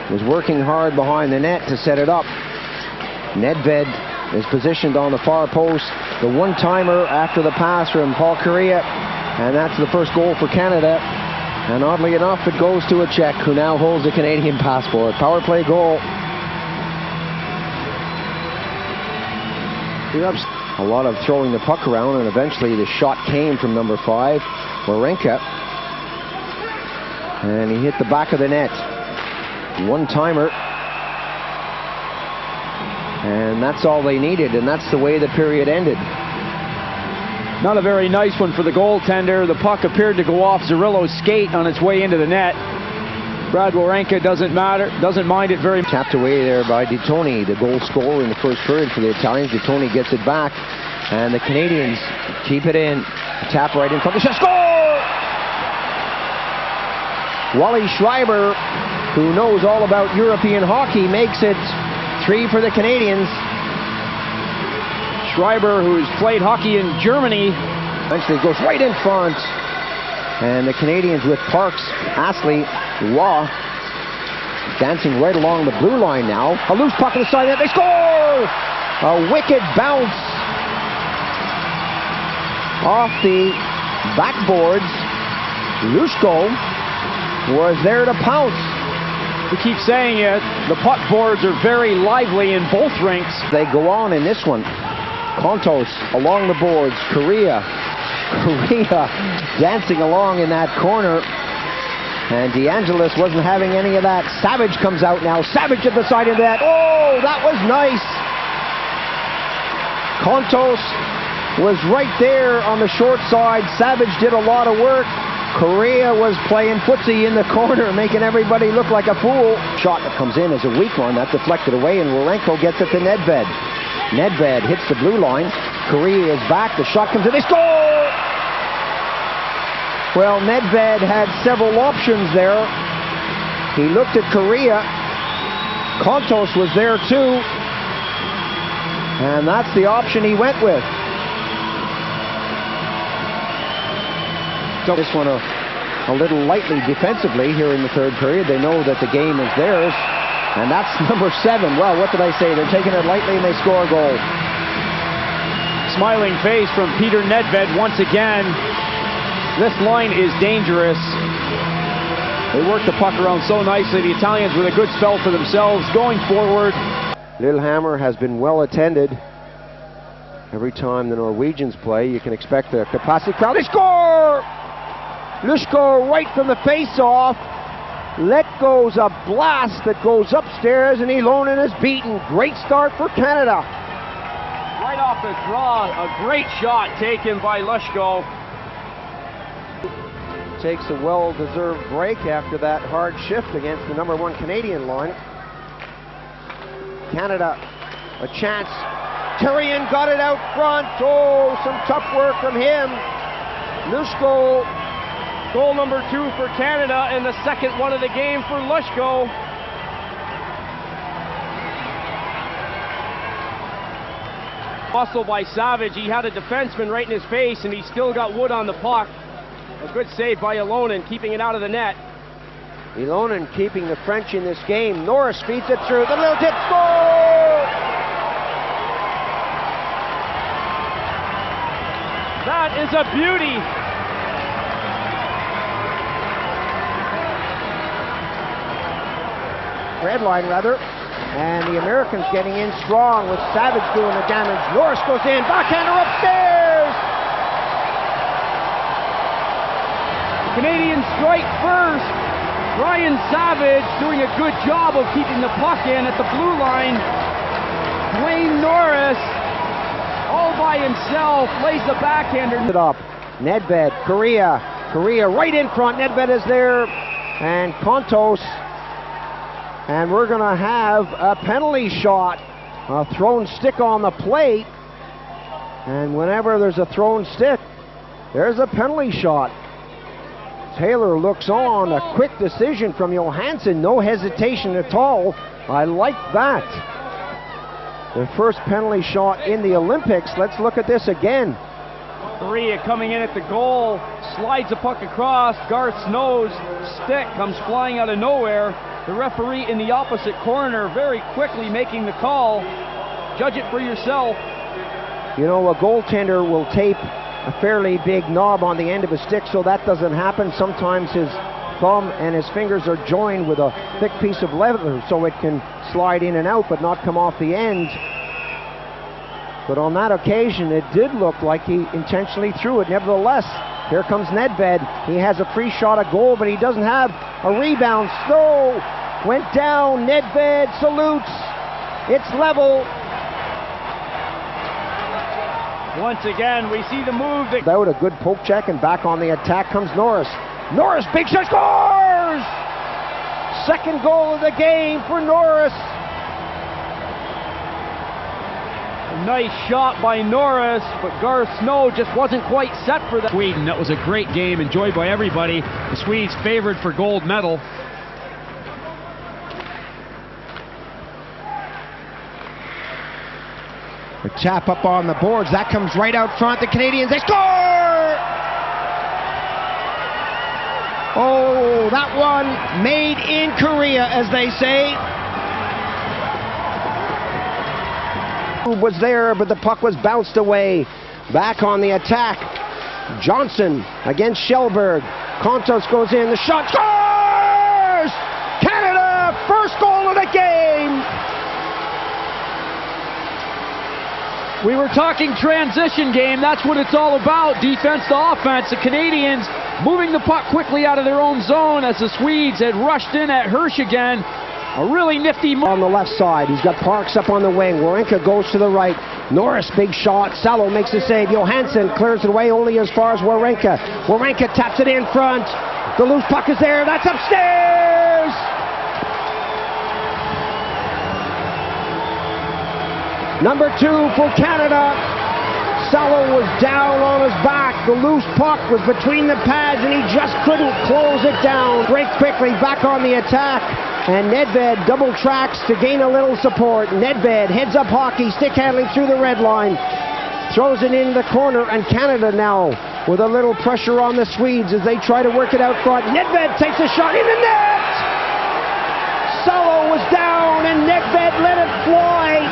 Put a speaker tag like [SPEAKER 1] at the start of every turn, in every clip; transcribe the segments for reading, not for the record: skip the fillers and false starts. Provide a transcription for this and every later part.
[SPEAKER 1] is working hard behind the net to set it up. Nedved is positioned on the far post. The one-timer after the pass from Paul Kariya, and that's the first goal for Canada. And oddly enough, it goes to a Czech, who now holds a Canadian passport. Power play goal. A lot of throwing the puck around, and eventually the shot came from number 5, Wawrinka. And he hit the back of the net. One-timer. And that's all they needed, and that's the way the period ended.
[SPEAKER 2] Not a very nice one for the goaltender. The puck appeared to go off Zerillo's skate on its way into the net. Brad Wawrinka doesn't mind it very much.
[SPEAKER 1] Tapped away there by Di Toni, the goal scorer in the first period for the Italians. Di Toni gets it back, and the Canadians keep it in. Tap right in front of the shot. Score! Wally Schreiber, who knows all about European hockey, makes it 3 for the Canadians.
[SPEAKER 2] Schreiber, who's played hockey in Germany,
[SPEAKER 1] eventually goes right in front. And the Canadians with Parks, Astley, Waugh dancing right along the blue line now. A loose puck on the side net. They score! A wicked bounce off the backboards. Lushko was there to pounce.
[SPEAKER 2] We keep saying it, the puck boards are very lively in both rinks.
[SPEAKER 1] They go on in this one. Kontos along the boards. Kariya dancing along in that corner. And DeAngelis wasn't having any of that. Savage comes out now. Savage at the side of that. Oh, that was nice. Kontos was right there on the short side. Savage did a lot of work. Kariya was playing footsie in the corner, making everybody look like a fool. Shot that comes in as a weak one. That deflected away, and Wawrinka gets it to Nedved. Nedved hits the blue line. Kariya is back. The shot comes in. They score! Well, Nedved had several options there. He looked at Kariya. Kontos was there too. And that's the option he went with. So this one a little lightly defensively here in the third period. They know that the game is theirs. And that's number 7. Well, what did I say? They're taking it lightly and they score a goal.
[SPEAKER 2] Smiling face from Peter Nedved once again. This line is dangerous. They work the puck around so nicely. The Italians with a good spell for themselves going forward.
[SPEAKER 1] Lillehammer has been well attended. Every time the Norwegians play, you can expect a capacity crowd. They score! Lushko right from the face-off. Let goes a blast that goes upstairs, and Ilonen is beaten. Great start for Canada.
[SPEAKER 2] Right off the draw, a great shot taken by Lushko.
[SPEAKER 1] Takes a well-deserved break after that hard shift against the number 1 Canadian line. Canada, a chance. Therrien got it out front. Oh, some tough work from him. Lushko.
[SPEAKER 2] Goal number 2 for Canada, and the second one of the game for Lushko. Hustle by Savage. He had a defenseman right in his face, and he still got wood on the puck. A good save by Ilonen, keeping it out of the net.
[SPEAKER 1] Ilonen keeping the French in this game. Norris feeds it through. The little tip. Score!
[SPEAKER 2] That is a beauty.
[SPEAKER 1] Red line, rather. And the Americans getting in strong with Savage doing the damage. Norris goes in. Backhander upstairs!
[SPEAKER 2] Canadians strike first. Brian Savage doing a good job of keeping the puck in at the blue line. Wayne Norris, all by himself, lays the backhander.
[SPEAKER 1] It up. Nedved, Kariya right in front. Nedved is there. And Kontos. And we're going to have a penalty shot. A thrown stick on the plate. And whenever there's a thrown stick, there's a penalty shot. Taylor looks on. A quick decision from Johansson. No hesitation at all. I like that. The first penalty shot in the Olympics. Let's look at this again.
[SPEAKER 2] Kariya coming in at the goal. Slides the puck across. Garth's nose. Stick comes flying out of nowhere. The referee in the opposite corner very quickly making the call. Judge it for yourself.
[SPEAKER 1] You know, a goaltender will tape a fairly big knob on the end of a stick so that doesn't happen. Sometimes his thumb and his fingers are joined with a thick piece of leather so it can slide in and out but not come off the end. But on that occasion, it did look like he intentionally threw it. Nevertheless, here comes Nedved. He has a free shot at goal, but he doesn't have a rebound. Snow went down. Nedved salutes. It's level.
[SPEAKER 2] Once again, we see the move.
[SPEAKER 1] Without a good poke check, and back on the attack comes Norris. Norris, big shot, scores! Second goal of the game for Norris.
[SPEAKER 2] A nice shot by Norris, but Garth Snow just wasn't quite set for that.
[SPEAKER 3] Sweden, that was a great game, enjoyed by everybody. The Swedes favored for gold medal.
[SPEAKER 1] A tap up on the boards. That comes right out front. The Canadians, they score! Oh, that one made in Korea, as they say. Was there, but the puck was bounced away. Back on the attack. Johnson against Shellberg. Kontos goes in. The shot scores! Canada, first goal of the game!
[SPEAKER 2] We were talking transition game. That's what it's all about. Defense to offense. The Canadians moving the puck quickly out of their own zone as the Swedes had rushed in at Hirsch again. A really nifty move.
[SPEAKER 1] On the left side, he's got Parks up on the wing. Warenka goes to the right. Norris, big shot. Salo makes the save. Johansson clears it away only as far as Warenka. Warenka taps it in front. The loose puck is there. That's upstairs! Number 2 for Canada. Salo was down on his back. The loose puck was between the pads and he just couldn't close it down. Break quickly, back on the attack. And Nedved double tracks to gain a little support. Nedved heads up hockey, stick handling through the red line. Throws it into the corner, and Canada now with a little pressure on the Swedes as they try to work it out front. Nedved takes a shot in the net! Salo was down and Nedved let it fly.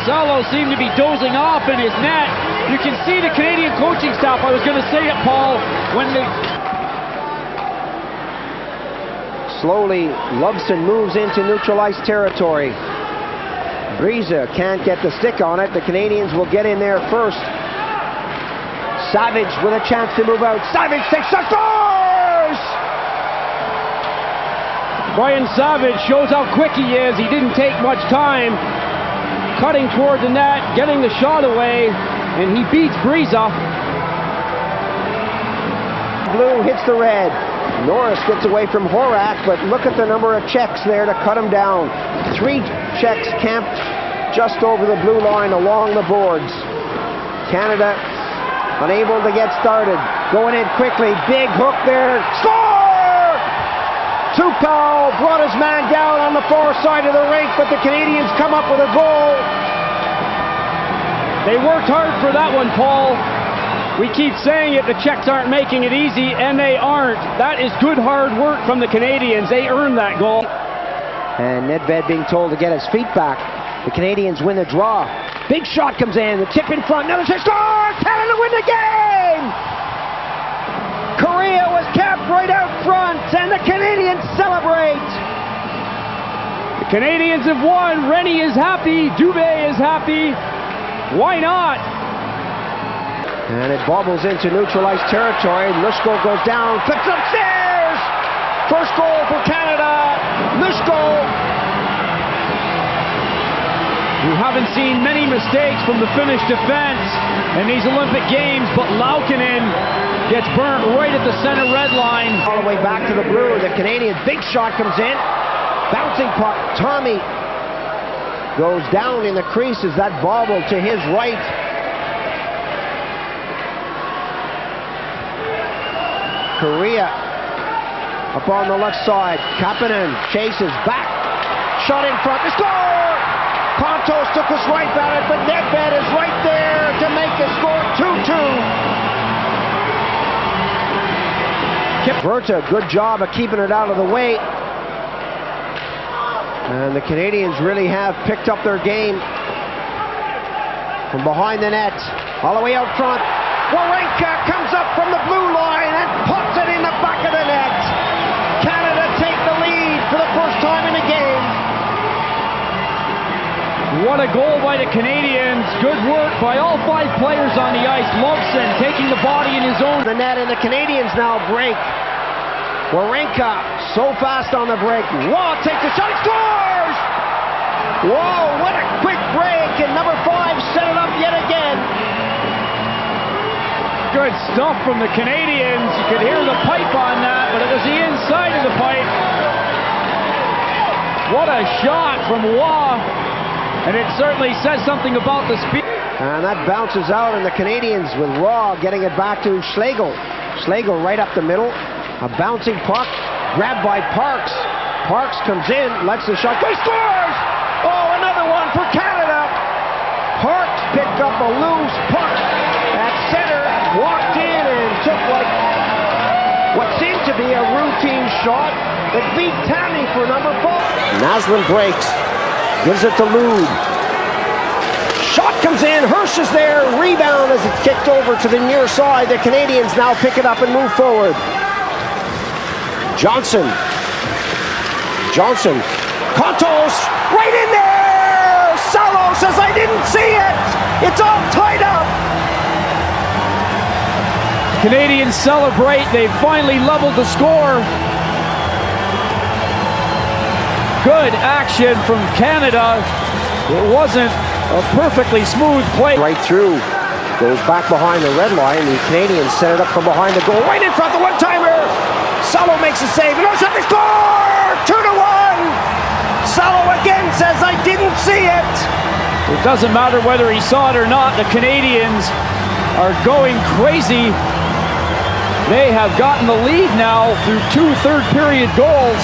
[SPEAKER 2] Salo seemed to be dozing off in his net. You can see the Canadian coaching staff. I was going to say it, Paul, when they...
[SPEAKER 1] Slowly, Loveson moves into neutral ice territory. Breeza can't get the stick on it. The Canadians will get in there first. Savage with a chance to move out. Savage takes a scores!
[SPEAKER 2] Brian Savage shows how quick he is. He didn't take much time. Cutting toward the net, getting the shot away, and he beats Breeza.
[SPEAKER 1] Blue hits the red. Norris gets away from Horak, but look at the number of checks there to cut him down. 3 checks camped just over the blue line along the boards. Canada unable to get started. Going in quickly, big hook there. Score! Tukal brought his man down on the far side of the rink, but the Canadians come up with a goal.
[SPEAKER 2] They worked hard for that one, Paul. We keep saying it, the Czechs aren't making it easy, and they aren't. That is good hard work from the Canadians. They earned that goal.
[SPEAKER 1] And Nedved being told to get his feet back. The Canadians win the draw. Big shot comes in, the tip in front, another shot, score! Canada win the game! Korea was kept right out front, and the Canadians celebrate!
[SPEAKER 2] The Canadians have won. Rennie is happy. Dubé is happy. Why not?
[SPEAKER 1] And it bobbles into neutral ice territory. Lushko goes down, flips upstairs! First goal for Canada, Lushko!
[SPEAKER 2] We haven't seen many mistakes from the Finnish defense in these Olympic Games, but Laukkanen gets burnt right at the center red line.
[SPEAKER 1] All the way back to the blue. The Canadian big shot comes in. Bouncing puck. Tommy goes down in the crease as that bobbled to his right. Korea up on the left side. Kapanen chases back. Shot in front. The score! Kontos took a swipe at it, but Nedved is right there to make the score 2-2. Berta, good job of keeping it out of the way. And the Canadians really have picked up their game from behind the net. All the way out front. Wawrinka comes up from the blue line and puts it in the back of the net. Canada take the lead for the first time in the game.
[SPEAKER 2] What a goal by the Canadians. Good work by all 5 players on the ice. Lovson taking the body in his own.
[SPEAKER 1] The net, and the Canadians now break. Wawrinka so fast on the break. Waugh takes a shot, he scores! Whoa, what a quick break, and number 5 set it up yet again.
[SPEAKER 2] Good stuff from the Canadians. You could hear the pipe on that, but it was the inside of the pipe. What a shot from Waugh, and it certainly says something about the speed.
[SPEAKER 1] And that bounces out, and the Canadians with Waugh getting it back to Schlegel. Schlegel right up the middle. A bouncing puck, grabbed by Parks. Parks comes in, lets the shot go, he scores! Oh, another one for Canada! Parks picked up a loose puck at center, walked in and took what seemed to be a routine shot that beat Tammy for number 4. Naslund breaks, gives it to Lube. Shot comes in, Hirsch is there, rebound as it's kicked over to the near side. The Canadians now pick it up and move forward. Johnson, Contos, right in there! Salo says, I didn't see it! It's all tied up!
[SPEAKER 2] Canadians celebrate, they finally leveled the score. Good action from Canada. It wasn't a perfectly smooth play.
[SPEAKER 1] Right through, goes back behind the red line. The Canadians set it up from behind the goal, right in front, the one-timer! Salo makes a save, and they score! 2-1! Salo again says, I didn't see it!
[SPEAKER 2] It doesn't matter whether he saw it or not, the Canadians are going crazy. They have gotten the lead now through 2 third-period goals.